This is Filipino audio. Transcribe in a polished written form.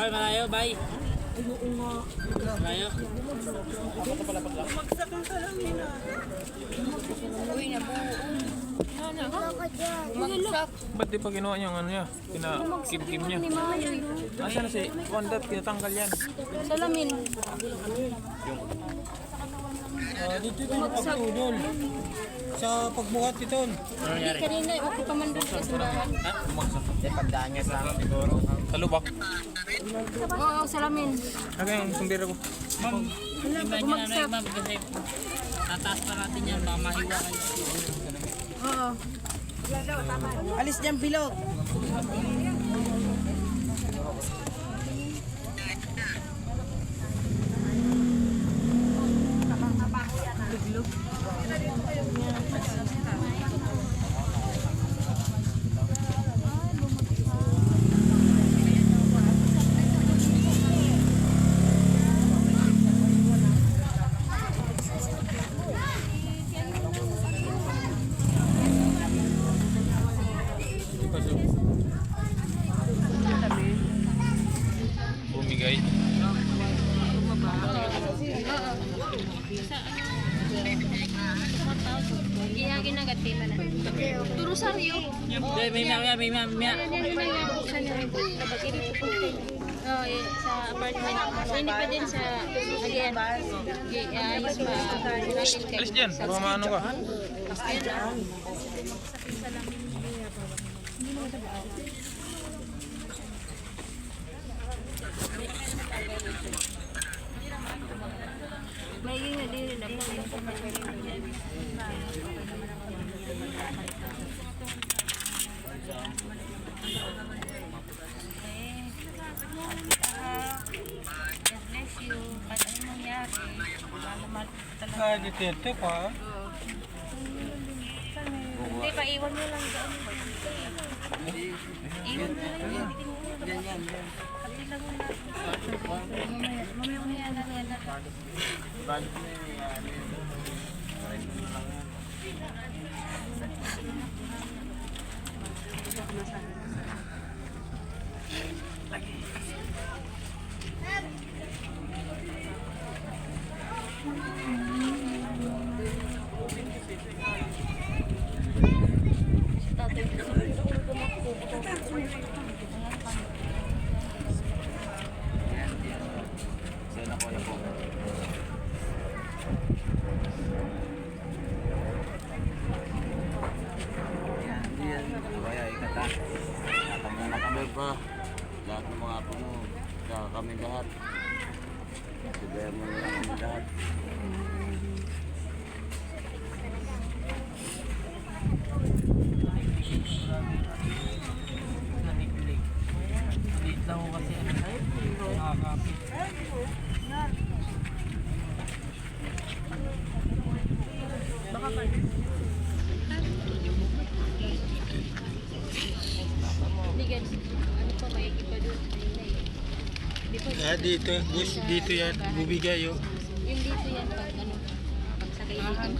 Bay, malayo, bay. Malayo. Magsak ang salamin ah. Uy, bumagsak. Ba't di pa ginawa niya ang ano niya? Pina-kim-kim niya. Asan na si Wanda? Tinatanggal yan. Salamin. Dito ito yung pagtudol. Sa pagbuhat ito. Hindi kanina, okay pa man doon sa simbahan. Pagdaan niya sa siguro. Sa lubak. Oo, salamin. Okay, yung sumbira ko. Ma'am, tingnan niyo na ma'am kasi tataas pa natin yan. Baka mahiwa kayo. Oo. Alis dyan bilog. Bumigay. Ginagati man na. Turusaryo. May miya. Oh, sa apartment. So, hindi pa din sa again. Ayos pa. Alis dyan. Baka maano ka. Ayun na. May nga din na Dito pa. hindi pa, iwan mo lang doon. Iwan mo lang yan. Yan. Mamaya na yan. Lahat ng mga apo mo, saka kami lahat. Sigaya mo na lang kami lahat. Late lang ko kasi. Nakakapit. Dito yan. Bus dito yan. Bubigay oh. Yung dito yan pag ano, pag sa kaibigan.